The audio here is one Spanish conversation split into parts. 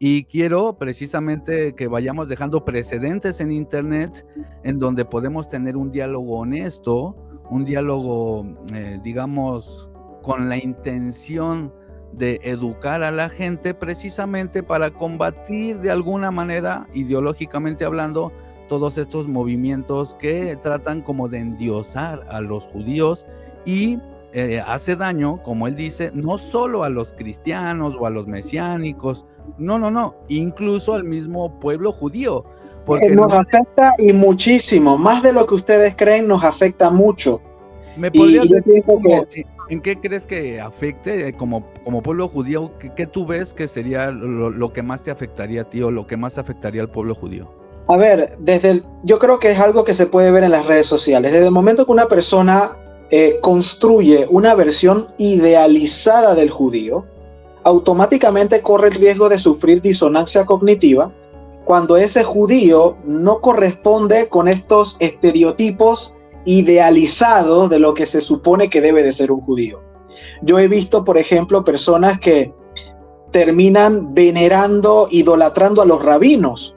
Y quiero precisamente que vayamos dejando precedentes en Internet en donde podemos tener un diálogo honesto, un diálogo, digamos, con la intención de educar a la gente precisamente para combatir de alguna manera, ideológicamente hablando, todos estos movimientos que tratan como de endiosar a los judíos y hace daño, como él dice, no solo a los cristianos o a los mesiánicos, no, incluso al mismo pueblo judío, porque Nos afecta y muchísimo, más de lo que ustedes creen, nos afecta mucho. ¿me podrías yo decir pienso que en qué crees que afecte como pueblo judío? ¿Qué tú ves que sería lo que más te afectaría a ti o lo que más afectaría al pueblo judío? A ver, yo creo que es algo que se puede ver en las redes sociales. Desde el momento que una persona construye una versión idealizada del judío, automáticamente corre el riesgo de sufrir disonancia cognitiva cuando ese judío no corresponde con estos estereotipos idealizados de lo que se supone que debe de ser un judío. Yo he visto, por ejemplo, personas que terminan venerando, idolatrando a los rabinos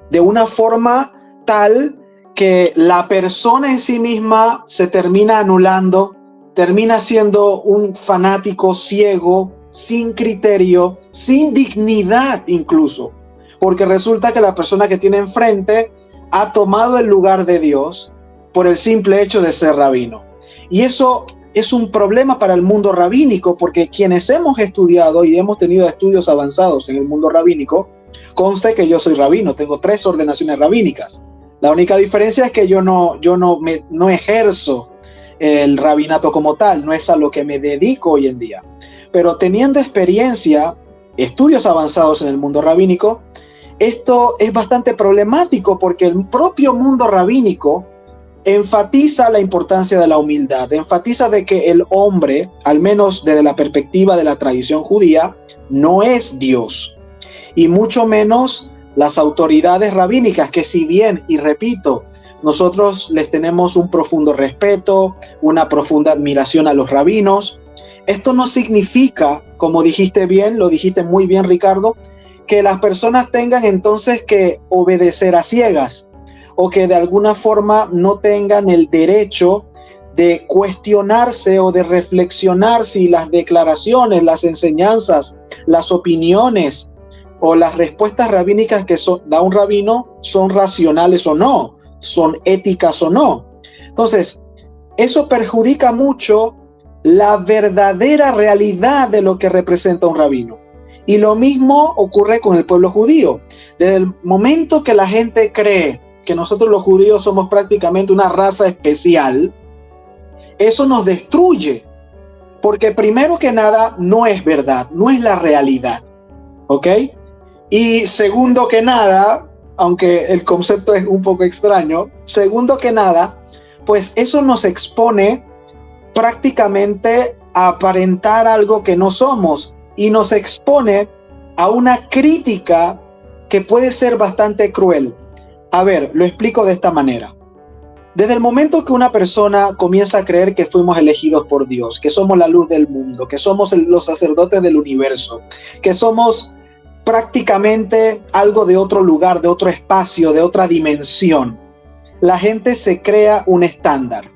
de una forma tal que la persona en sí misma se termina anulando, termina siendo un fanático ciego, sin criterio, sin dignidad incluso, porque resulta que la persona que tiene enfrente ha tomado el lugar de Dios por el simple hecho de ser rabino. Y eso es un problema para el mundo rabínico, porque quienes hemos estudiado y hemos tenido estudios avanzados en el mundo rabínico, conste que yo soy rabino, tengo 3 ordenaciones rabínicas. La única diferencia es que yo no ejerzo el rabinato como tal, no es a lo que me dedico hoy en día. Pero teniendo experiencia, estudios avanzados en el mundo rabínico, esto es bastante problemático porque el propio mundo rabínico enfatiza la importancia de la humildad, enfatiza de que el hombre, al menos desde la perspectiva de la tradición judía, no es Dios. Y mucho menos las autoridades rabínicas, que si bien, y repito, nosotros les tenemos un profundo respeto, una profunda admiración a los rabinos, esto no significa, como dijiste bien, lo dijiste muy bien, Ricardo, que las personas tengan entonces que obedecer a ciegas o que de alguna forma no tengan el derecho de cuestionarse o de reflexionar si las declaraciones, las enseñanzas, las opiniones o las respuestas rabínicas que da un rabino son racionales o no, son éticas o no. Entonces, eso perjudica mucho la verdadera realidad de lo que representa un rabino. Y lo mismo ocurre con el pueblo judío. Desde el momento que la gente cree que nosotros los judíos somos prácticamente una raza especial, eso nos destruye. Porque primero que nada, no es verdad, no es la realidad. ¿Ok? Y segundo que nada, aunque el concepto es un poco extraño, segundo que nada, pues eso nos expone prácticamente a aparentar algo que no somos y nos expone a una crítica que puede ser bastante cruel. A ver, lo explico de esta manera. Desde el momento que una persona comienza a creer que fuimos elegidos por Dios, que somos la luz del mundo, que somos los sacerdotes del universo, que somos prácticamente algo de otro lugar, de otro espacio, de otra dimensión, la gente se crea un estándar.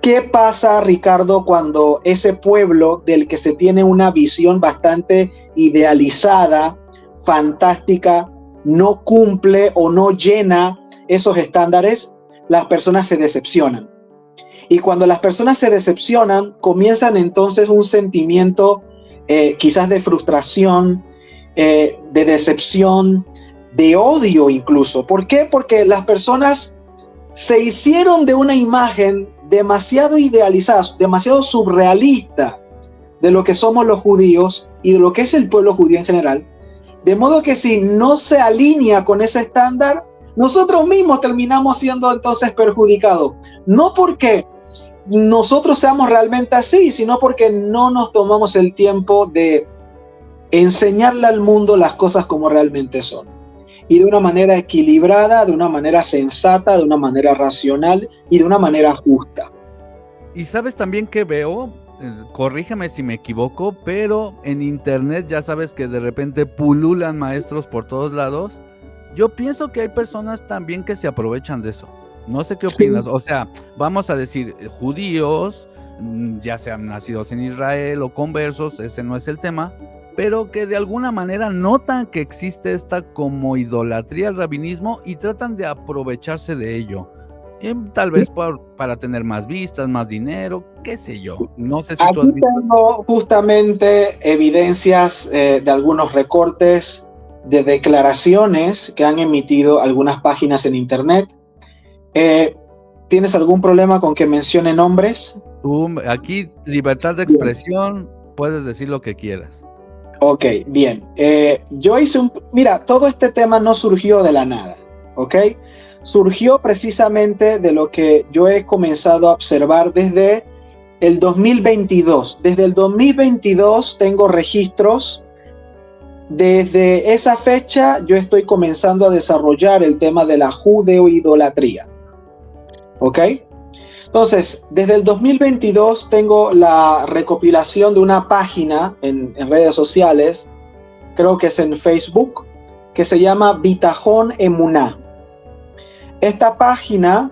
¿Qué pasa, Ricardo, cuando ese pueblo del que se tiene una visión bastante idealizada, fantástica, no cumple o no llena esos estándares? Las personas se decepcionan. Y cuando las personas se decepcionan, comienzan entonces un sentimiento quizás de frustración, de decepción, de odio incluso. ¿Por qué? Porque las personas se hicieron de una imagen demasiado idealizada, demasiado surrealista de lo que somos los judíos y de lo que es el pueblo judío en general. De modo que si no se alinea con ese estándar, nosotros mismos terminamos siendo entonces perjudicados. No porque nosotros seamos realmente así, sino porque no nos tomamos el tiempo de enseñarle al mundo las cosas como realmente son. Y de una manera equilibrada, de una manera sensata, de una manera racional y de una manera justa. Y sabes también que veo corrígeme si me equivoco, pero en internet ya sabes que de repente pululan maestros por todos lados. Yo pienso que hay personas también que se aprovechan de eso. No sé qué opinas. Sí. O sea, vamos a decir, judíos, ya sean nacidos en Israel o conversos, ese no es el tema, pero que de alguna manera notan que existe esta como idolatría al rabinismo y tratan de aprovecharse de ello. Tal vez para tener más vistas, más dinero, qué sé yo. No sé si tú has Aquí visto. tengo justamente evidencias de algunos recortes de declaraciones que han emitido algunas páginas en internet. ¿Tienes algún problema con que mencione nombres? Aquí, libertad de Bien. expresión, puedes decir lo que quieras. Ok, bien. Yo hice Mira, todo este tema no surgió de la nada, ¿ok? Surgió precisamente de lo que yo he comenzado a observar desde el 2022. Desde el 2022 tengo registros. Desde esa fecha yo estoy comenzando a desarrollar el tema de la judeo-idolatría, ¿ok? Entonces, desde el 2022 tengo la recopilación de una página en redes sociales, creo que es en Facebook, que se llama Bitajón Emuná. Esta página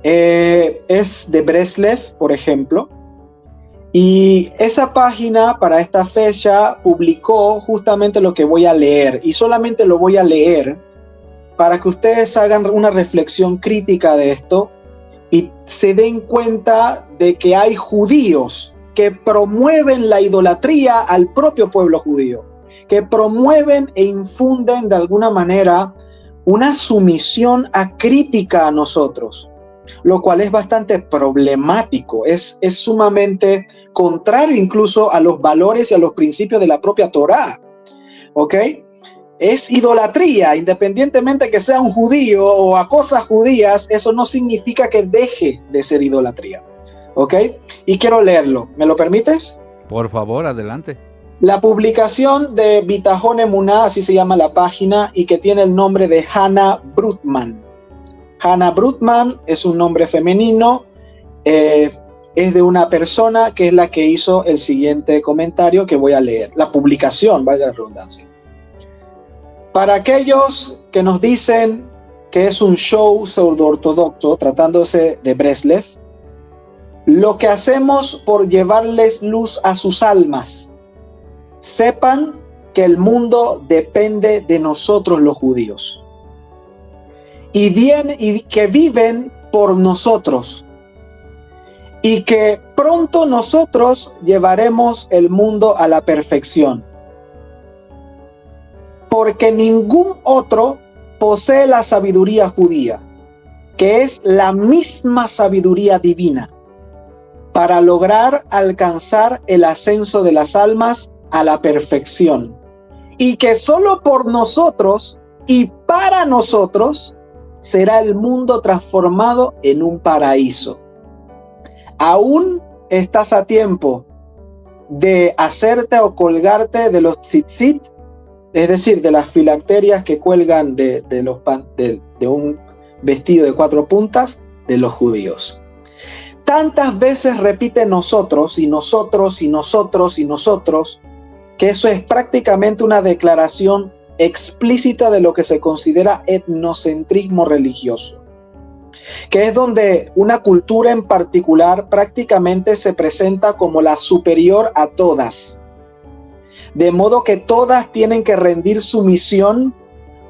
es de Breslev, por ejemplo, y esa página para esta fecha publicó justamente lo que voy a leer, y solamente lo voy a leer para que ustedes hagan una reflexión crítica de esto y se den cuenta de que hay judíos que promueven la idolatría al propio pueblo judío, que promueven e infunden de alguna manera una sumisión acrítica a nosotros, lo cual es bastante problemático, es sumamente contrario incluso a los valores y a los principios de la propia Torá, ¿ok? Es idolatría, independientemente que sea un judío o a cosas judías, eso no significa que deje de ser idolatría, ¿ok? Y quiero leerlo, ¿me lo permites? Por favor, adelante. La publicación de Bitajón Emuná, así se llama la página, y que tiene el nombre de Hannah Brutman. Hannah Brutman es un nombre femenino, es de una persona que es la que hizo el siguiente comentario que voy a leer. La publicación, valga la redundancia. Para aquellos que nos dicen que es un show pseudo-ortodoxo tratándose de Breslev, lo que hacemos por llevarles luz a sus almas, sepan que el mundo depende de nosotros los judíos y que viven por nosotros y que pronto nosotros llevaremos el mundo a la perfección. Porque ningún otro posee la sabiduría judía, que es la misma sabiduría divina, para lograr alcanzar el ascenso de las almas a la perfección. Y que solo por nosotros y para nosotros será el mundo transformado en un paraíso. Aún estás a tiempo de hacerte o colgarte de los tzitzit, es decir, de las filacterias que cuelgan de un vestido de 4 puntas de los judíos. Tantas veces repite nosotros y nosotros y nosotros y nosotros, que eso es prácticamente una declaración explícita de lo que se considera etnocentrismo religioso, que es donde una cultura en particular prácticamente se presenta como la superior a todas, de modo que todas tienen que rendir sumisión,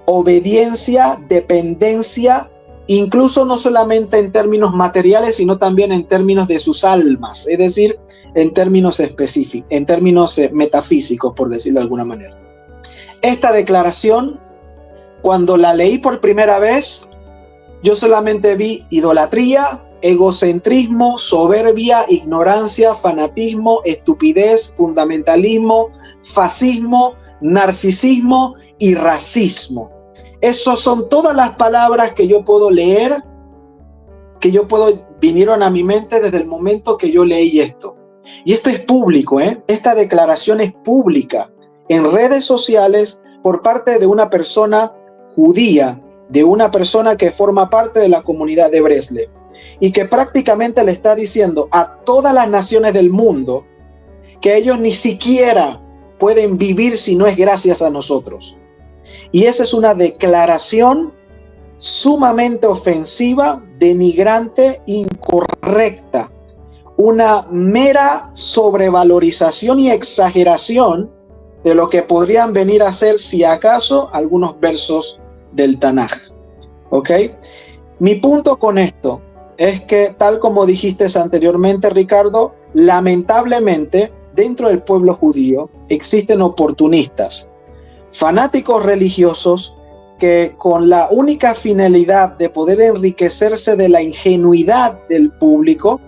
obediencia, dependencia, incluso no solamente en términos materiales, sino también en términos de sus almas, es decir, en términos específicos, en términos metafísicos, por decirlo de alguna manera. Esta declaración, cuando la leí por primera vez, yo solamente vi idolatría, egocentrismo, soberbia, ignorancia, fanatismo, estupidez, fundamentalismo, fascismo, narcisismo y racismo. Esas son todas las palabras que yo puedo leer, vinieron a mi mente desde el momento que yo leí esto. Y esto es público, ¿eh? Esta declaración es pública en redes sociales por parte de una persona judía, de una persona que forma parte de la comunidad de Breslev. y que prácticamente le está diciendo a todas las naciones del mundo que ellos ni siquiera pueden vivir si no es gracias a nosotros. Y esa es una declaración sumamente ofensiva, denigrante, incorrecta, una mera sobrevalorización y exageración de lo que podrían venir a ser, si acaso, algunos versos del Tanaj. ¿Ok? Mi punto con esto es que, tal como dijiste anteriormente, Ricardo, lamentablemente, dentro del pueblo judío existen oportunistas, fanáticos religiosos que con la única finalidad de poder enriquecerse de la ingenuidad del público,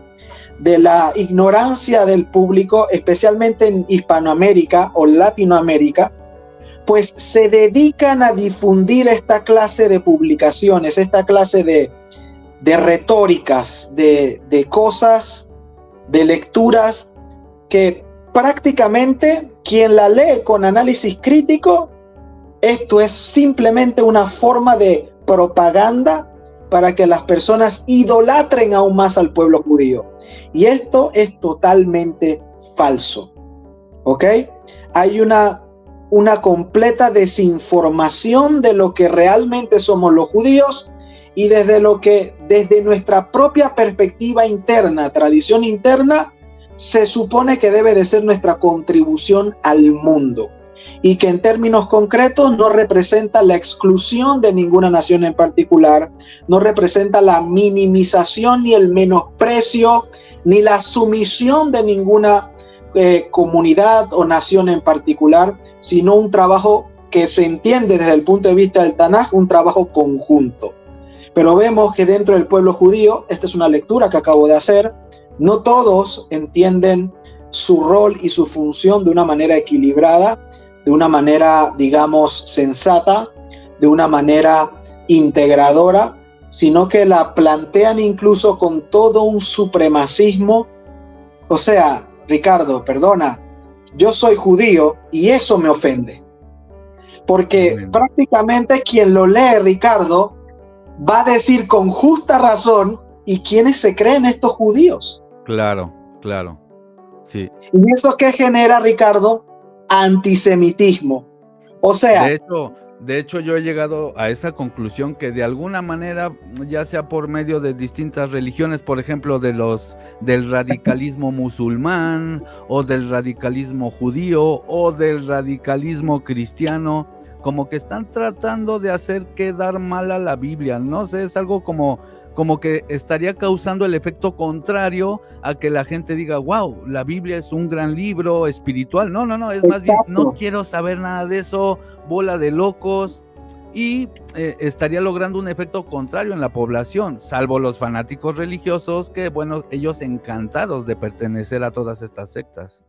de la ignorancia del público, especialmente en Hispanoamérica o Latinoamérica, pues se dedican a difundir esta clase de publicaciones, esta clase de retóricas, de cosas, de lecturas que prácticamente quien la lee con análisis crítico, esto es simplemente una forma de propaganda para que las personas idolatren aún más al pueblo judío. Y esto es totalmente falso. ¿Ok? Hay una completa desinformación de lo que realmente somos los judíos y desde nuestra propia perspectiva interna, tradición interna, se supone que debe de ser nuestra contribución al mundo. Y que en términos concretos no representa la exclusión de ninguna nación en particular, no representa la minimización ni el menosprecio, ni la sumisión de ninguna comunidad o nación en particular, sino un trabajo que se entiende desde el punto de vista del Tanaj, un trabajo conjunto. Pero vemos que dentro del pueblo judío, esta es una lectura que acabo de hacer, no todos entienden su rol y su función de una manera equilibrada, de una manera, digamos, sensata, de una manera integradora, sino que la plantean incluso con todo un supremacismo. O sea, Ricardo, perdona, yo soy judío y eso me ofende. Porque prácticamente quien lo lee, Ricardo, va a decir con justa razón, ¿y quiénes se creen estos judíos? Claro, claro, sí. ¿Y eso qué genera, Ricardo? Antisemitismo. O sea, de hecho yo he llegado a esa conclusión que de alguna manera, ya sea por medio de distintas religiones, por ejemplo del radicalismo musulmán o del radicalismo judío o del radicalismo cristiano, como que están tratando de hacer quedar mal a la Biblia, no sé, es algo como que estaría causando el efecto contrario a que la gente diga, wow, la Biblia es un gran libro espiritual. No, es más bien, no quiero saber nada de eso, bola de locos, y estaría logrando un efecto contrario en la población, salvo los fanáticos religiosos que, bueno, ellos encantados de pertenecer a todas estas sectas.